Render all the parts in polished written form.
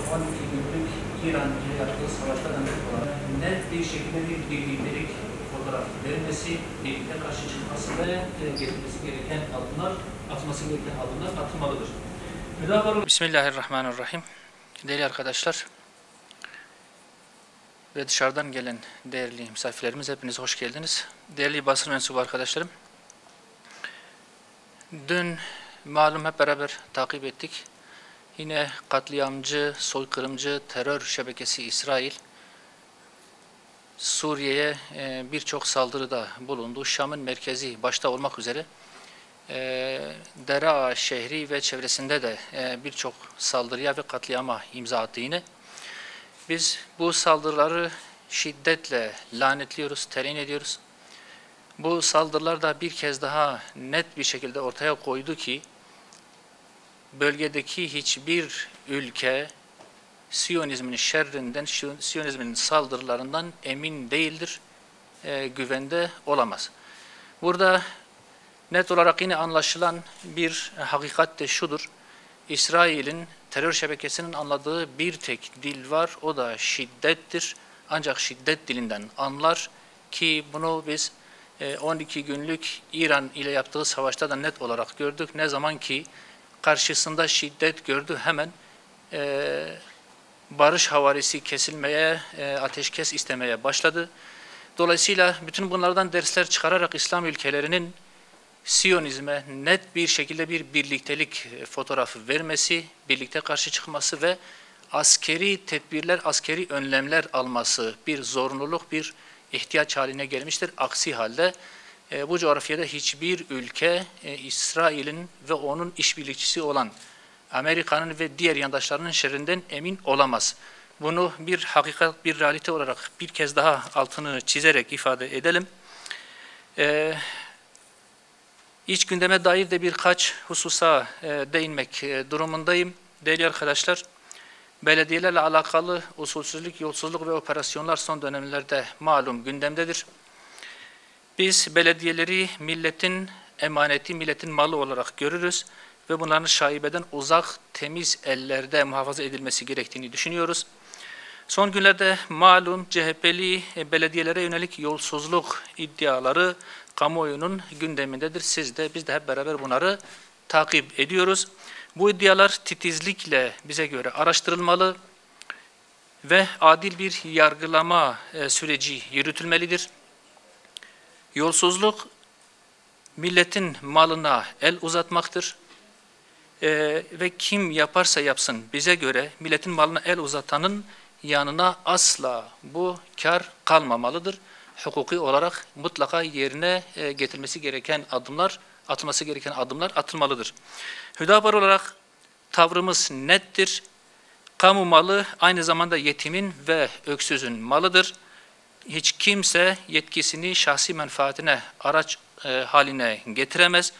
12 günlük İran ile yaptığı savaşta da net bir şekilde bir birliktelik fotoğraf verilmesi, birlikte karşı çıkması ve getirmesi gereken adımlar, atması gereken adımlar atılmalıdır. Bismillahirrahmanirrahim. Değerli arkadaşlar ve dışarıdan gelen değerli misafirlerimiz, hepiniz hoş geldiniz. Değerli basın mensubu arkadaşlarım, dün malum hep beraber takip ettik. Yine katliamcı, soykırımcı terör şebekesi İsrail, Suriye'ye birçok saldırıda bulundu. Şam'ın merkezi başta olmak üzere Deraa şehri ve çevresinde de birçok saldırıya ve katliama imza attı yine. Biz bu saldırıları şiddetle lanetliyoruz, telin ediyoruz. Bu saldırılar da bir kez daha net bir şekilde ortaya koydu ki bölgedeki hiçbir ülke Siyonizmin şerrinden, Siyonizmin saldırılarından emin değildir, güvende olamaz. Burada net olarak yine anlaşılan bir hakikat de şudur: İsrail'in terör şebekesinin anladığı bir tek dil var, o da şiddettir. Ancak şiddet dilinden anlar ki bunu biz 12 günlük İran ile yaptığı savaşta da net olarak gördük. Ne zaman ki karşısında şiddet gördü, hemen barış havarisi kesilmeye, ateşkes istemeye başladı. Dolayısıyla bütün bunlardan dersler çıkararak İslam ülkelerinin Siyonizme net bir şekilde bir birliktelik fotoğrafı vermesi, birlikte karşı çıkması ve askeri tedbirler, askeri önlemler alması bir zorunluluk, bir ihtiyaç haline gelmiştir. Aksi halde bu coğrafyada hiçbir ülke İsrail'in ve onun işbirlikçisi olan Amerika'nın ve diğer yandaşlarının şerrinden emin olamaz. Bunu bir hakikat, bir realite olarak bir kez daha altını çizerek ifade edelim. İç gündeme dair de birkaç hususa değinmek durumundayım. Değerli arkadaşlar, belediyelerle alakalı usulsüzlük, yolsuzluk ve operasyonlar son dönemlerde malum gündemdedir. Biz belediyeleri milletin emaneti, milletin malı olarak görürüz ve bunların şaibeden uzak, temiz ellerde muhafaza edilmesi gerektiğini düşünüyoruz. Son günlerde malum CHP'li belediyelere yönelik yolsuzluk iddiaları kamuoyunun gündemindedir. Biz de hep beraber bunları takip ediyoruz. Bu iddialar titizlikle bize göre araştırılmalı ve adil bir yargılama süreci yürütülmelidir. Yolsuzluk milletin malına el uzatmaktır. Ve kim yaparsa yapsın bize göre milletin malına el uzatanın yanına asla bu kar kalmamalıdır. Hukuki olarak mutlaka yerine getirilmesi gereken adımlar, atılması gereken adımlar atılmalıdır. Hüdapar olarak tavrımız nettir. Kamu malı aynı zamanda yetimin ve öksüzün malıdır. Hiç kimse yetkisini şahsi menfaatine araç haline getiremez.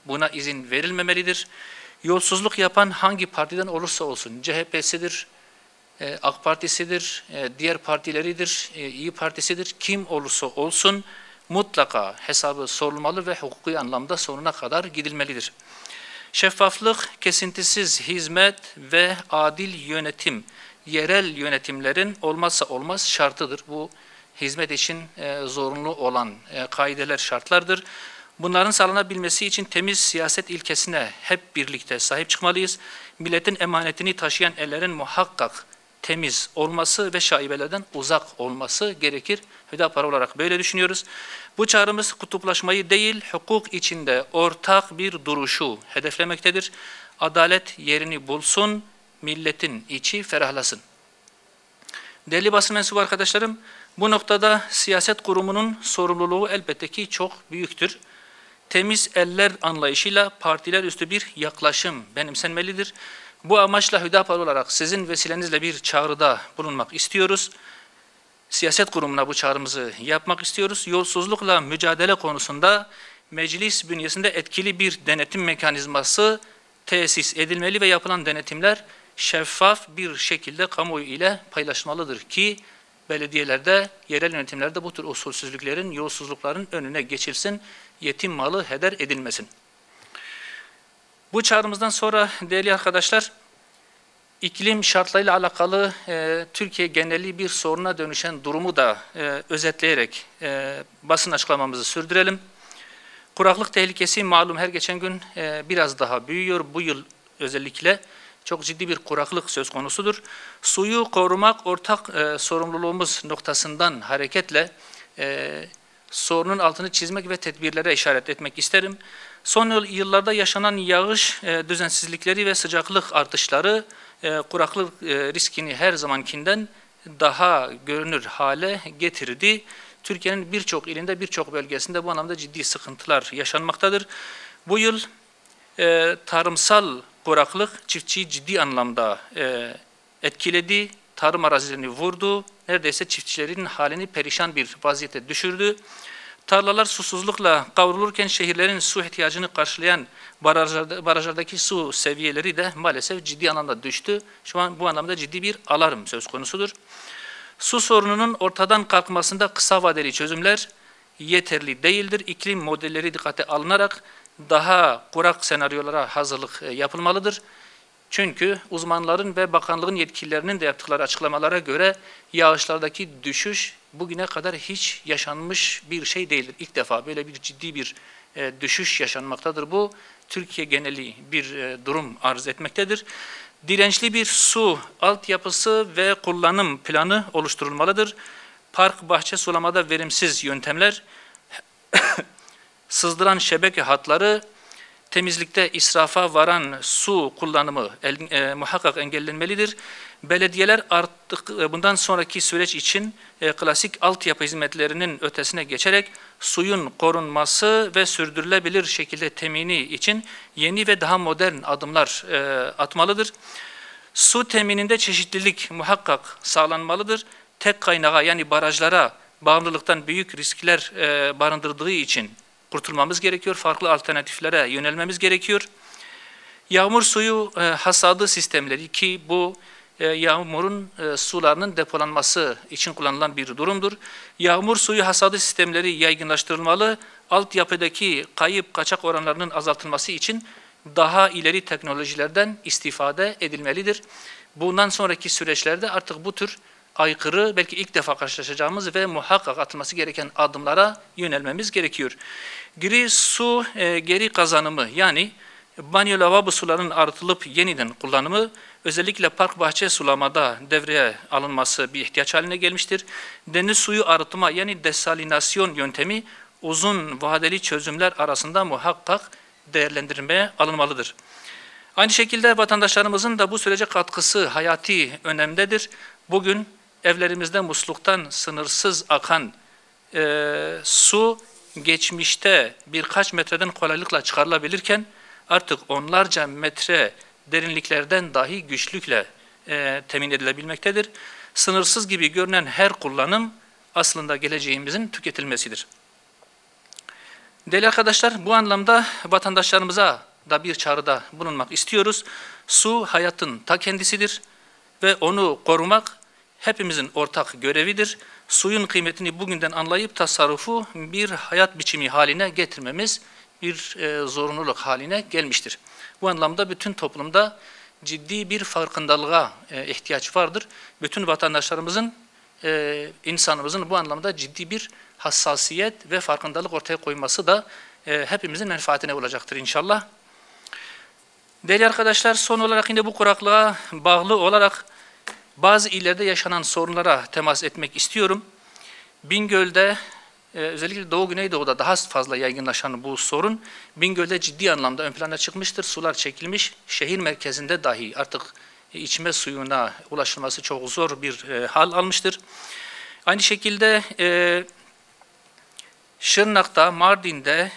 Buna izin verilmemelidir. Yolsuzluk yapan hangi partiden olursa olsun, CHP'sidir, AK Partisi'dir, diğer partileridir, İYİ Partisi'dir, kim olursa olsun mutlaka hesabı sorulmalı ve hukuki anlamda sonuna kadar gidilmelidir. Şeffaflık, kesintisiz hizmet ve adil yönetim, yerel yönetimlerin olmazsa olmaz şartıdır. Bu hizmet için zorunlu olan kaideler, şartlardır. Bunların sağlanabilmesi için temiz siyaset ilkesine hep birlikte sahip çıkmalıyız. Milletin emanetini taşıyan ellerin muhakkak temiz olması ve şaibelerden uzak olması gerekir. Hüdapar olarak böyle düşünüyoruz. Bu çağrımız kutuplaşmayı değil, hukuk içinde ortak bir duruşu hedeflemektedir. Adalet yerini bulsun, milletin içi ferahlasın. Değerli basın mensubu arkadaşlarım, bu noktada siyaset kurumunun sorumluluğu elbette ki çok büyüktür. Temiz eller anlayışıyla partiler üstü bir yaklaşım benimsenmelidir. Bu amaçla Hüdapar olarak sizin vesilenizle bir çağrıda bulunmak istiyoruz. Siyaset kurumuna bu çağrımızı yapmak istiyoruz. Yolsuzlukla mücadele konusunda meclis bünyesinde etkili bir denetim mekanizması tesis edilmeli ve yapılan denetimler şeffaf bir şekilde kamuoyu ile paylaşılmalıdır ki belediyelerde, yerel yönetimlerde bu tür usulsüzlüklerin, yolsuzlukların önüne geçilsin, yetim malı heder edilmesin. Bu çağrımızdan sonra değerli arkadaşlar, İklim şartlarıyla alakalı Türkiye geneli bir soruna dönüşen durumu da özetleyerek basın açıklamamızı sürdürelim. Kuraklık tehlikesi malum her geçen gün biraz daha büyüyor. Bu yıl özellikle çok ciddi bir kuraklık söz konusudur. Suyu korumak ortak sorumluluğumuz noktasından hareketle sorunun altını çizmek ve tedbirlere işaret etmek isterim. Son yıllarda yaşanan yağış düzensizlikleri ve sıcaklık artışları kuraklık riskini her zamankinden daha görünür hale getirdi. Türkiye'nin birçok ilinde, birçok bölgesinde bu anlamda ciddi sıkıntılar yaşanmaktadır. Bu yıl tarımsal kuraklık çiftçiyi ciddi anlamda etkiledi, tarım arazilerini vurdu, neredeyse çiftçilerin halini perişan bir vaziyete düşürdü. Tarlalar susuzlukla kavrulurken şehirlerin su ihtiyacını karşılayan barajlardaki su seviyeleri de maalesef ciddi anlamda düştü. Şu an bu anlamda ciddi bir alarm söz konusudur. Su sorununun ortadan kalkmasında kısa vadeli çözümler yeterli değildir. İklim modelleri dikkate alınarak daha kurak senaryolara hazırlık yapılmalıdır. Çünkü uzmanların ve bakanlığın yetkililerinin de yaptıkları açıklamalara göre yağışlardaki düşüş bugüne kadar hiç yaşanmış bir şey değildir. İlk defa böyle bir ciddi bir düşüş yaşanmaktadır. Bu Türkiye geneli bir durum arz etmektedir. Dirençli bir su altyapısı ve kullanım planı oluşturulmalıdır. Park, bahçe sulamada verimsiz yöntemler, sızdıran şebeke hatları, temizlikte israfa varan su kullanımı muhakkak engellenmelidir. Belediyeler artık bundan sonraki süreç için klasik altyapı hizmetlerinin ötesine geçerek suyun korunması ve sürdürülebilir şekilde temini için yeni ve daha modern adımlar atmalıdır. Su temininde çeşitlilik muhakkak sağlanmalıdır. Tek kaynağa yani barajlara bağımlılıktan büyük riskler barındırdığı için kurtulmamız gerekiyor. Farklı alternatiflere yönelmemiz gerekiyor. Yağmur suyu hasadı sistemleri ki bu yağmurun sularının depolanması için kullanılan bir durumdur. Yağmur suyu hasadı sistemleri yaygınlaştırılmalı. Altyapıdaki kayıp kaçak oranlarının azaltılması için daha ileri teknolojilerden istifade edilmelidir. Bundan sonraki süreçlerde artık bu tür aykırı, belki ilk defa karşılaşacağımız ve muhakkak atılması gereken adımlara yönelmemiz gerekiyor. Gri su geri kazanımı yani banyo lavabo sularının artırılıp yeniden kullanımı özellikle park bahçe sulamada devreye alınması bir ihtiyaç haline gelmiştir. Deniz suyu arıtma yani desalinasyon yöntemi uzun vadeli çözümler arasında muhakkak değerlendirmeye alınmalıdır. Aynı şekilde vatandaşlarımızın da bu sürece katkısı hayati önemdedir. Bugün evlerimizde musluktan sınırsız akan su geçmişte birkaç metreden kolaylıkla çıkarılabilirken artık onlarca metre derinliklerden dahi güçlükle temin edilebilmektedir. Sınırsız gibi görünen her kullanım aslında geleceğimizin tüketilmesidir. Değerli arkadaşlar, bu anlamda vatandaşlarımıza da bir çağrıda bulunmak istiyoruz. Su hayatın ta kendisidir ve onu korumak hepimizin ortak görevidir. Suyun kıymetini bugünden anlayıp tasarrufu bir hayat biçimi haline getirmemiz bir zorunluluk haline gelmiştir. Bu anlamda bütün toplumda ciddi bir farkındalığa ihtiyaç vardır. Bütün vatandaşlarımızın, insanımızın bu anlamda ciddi bir hassasiyet ve farkındalık ortaya koyması da hepimizin menfaatine olacaktır inşallah. Değerli arkadaşlar, son olarak yine bu kuraklığa bağlı olarak bazı illerde yaşanan sorunlara temas etmek istiyorum. Bingöl'de, özellikle Doğu Güneydoğu'da daha fazla yaygınlaşan bu sorun, Bingöl'de ciddi anlamda ön plana çıkmıştır. Sular çekilmiş, şehir merkezinde dahi artık içme suyuna ulaşılması çok zor bir hal almıştır. Aynı şekilde Şırnak'ta, Mardin'de,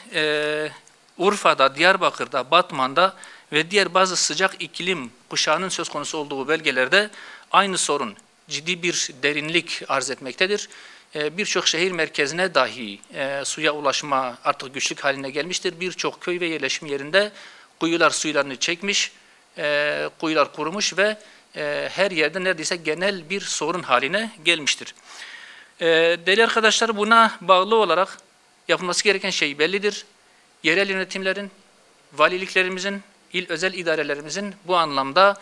Urfa'da, Diyarbakır'da, Batman'da ve diğer bazı sıcak iklim kuşağının söz konusu olduğu bölgelerde aynı sorun ciddi bir derinlik arz etmektedir. Birçok şehir merkezine dahi suya ulaşma artık güçlük haline gelmiştir. Birçok köy ve yerleşim yerinde kuyular suylarını çekmiş, kuyular kurumuş ve her yerde neredeyse genel bir sorun haline gelmiştir. Değerli arkadaşlar, buna bağlı olarak yapılması gereken şey bellidir. Yerel yönetimlerin, valiliklerimizin, il özel idarelerimizin bu anlamda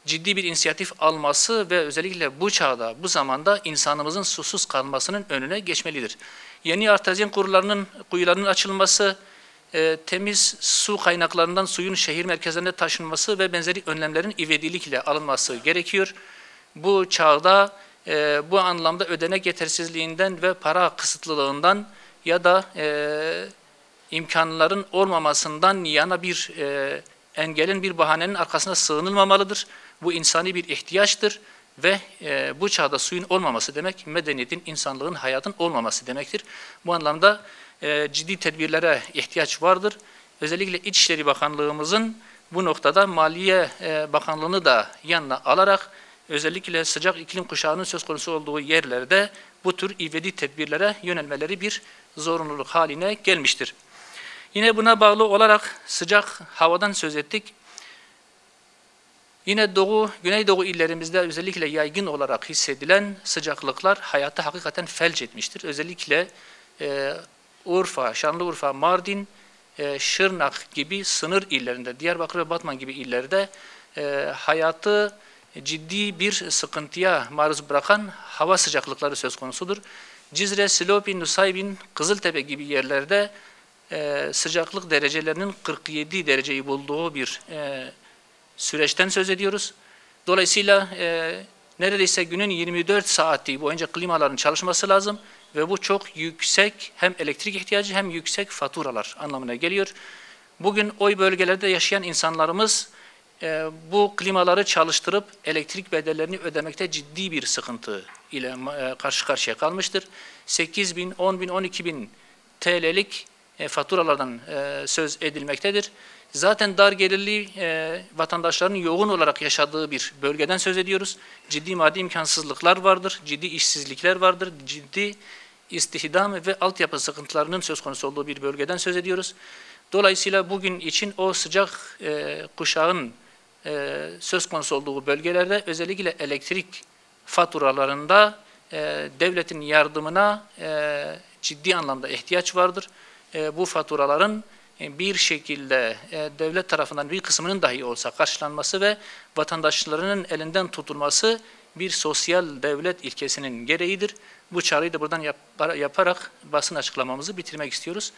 ciddi bir inisiyatif alması ve özellikle bu çağda, bu zamanda insanımızın susuz kalmasının önüne geçmelidir. Yeni artezyen kuyularının açılması, temiz su kaynaklarından suyun şehir merkezlerine taşınması ve benzeri önlemlerin ivedilikle alınması gerekiyor. Bu çağda bu anlamda ödenek yetersizliğinden ve para kısıtlılığından ya da imkanların olmamasından yana bir engelin, bir bahanenin arkasına sığınılmamalıdır. Bu insani bir ihtiyaçtır ve bu çağda suyun olmaması demek, medeniyetin, insanlığın, hayatın olmaması demektir. Bu anlamda ciddi tedbirlere ihtiyaç vardır. Özellikle İçişleri Bakanlığımızın bu noktada Maliye Bakanlığı'nı da yanına alarak özellikle sıcak iklim kuşağının söz konusu olduğu yerlerde bu tür ivedi tedbirlere yönelmeleri bir zorunluluk haline gelmiştir. Yine buna bağlı olarak sıcak havadan söz ettik. Yine Güneydoğu illerimizde özellikle yaygın olarak hissedilen sıcaklıklar hayatı hakikaten felç etmiştir. Özellikle Urfa, Şanlıurfa, Mardin, Şırnak gibi sınır illerinde, Diyarbakır ve Batman gibi illerde hayatı ciddi bir sıkıntıya maruz bırakan hava sıcaklıkları söz konusudur. Cizre, Silopi, Nusaybin, Kızıltepe gibi yerlerde sıcaklık derecelerinin 47 dereceyi bulduğu bir süreçten söz ediyoruz. Dolayısıyla neredeyse günün 24 saati boyunca klimaların çalışması lazım ve bu çok yüksek hem elektrik ihtiyacı hem yüksek faturalar anlamına geliyor. Bugün o bölgelerde yaşayan insanlarımız bu klimaları çalıştırıp elektrik bedellerini ödemekte ciddi bir sıkıntı ile karşı karşıya kalmıştır. 8 bin, 10 bin, 12 bin TL'lik faturalardan söz edilmektedir. Zaten dar gelirli vatandaşların yoğun olarak yaşadığı bir bölgeden söz ediyoruz. Ciddi maddi imkansızlıklar vardır, ciddi işsizlikler vardır, ciddi istihdam ve altyapı sıkıntılarının söz konusu olduğu bir bölgeden söz ediyoruz. Dolayısıyla bugün için o sıcak kuşağın söz konusu olduğu bölgelerde özellikle elektrik faturalarında devletin yardımına ciddi anlamda ihtiyaç vardır. Bu faturaların bir şekilde devlet tarafından bir kısmının dahi olsa karşılanması ve vatandaşlarının elinden tutulması bir sosyal devlet ilkesinin gereğidir. Bu çağrıyı da buradan yaparak basın açıklamamızı bitirmek istiyoruz.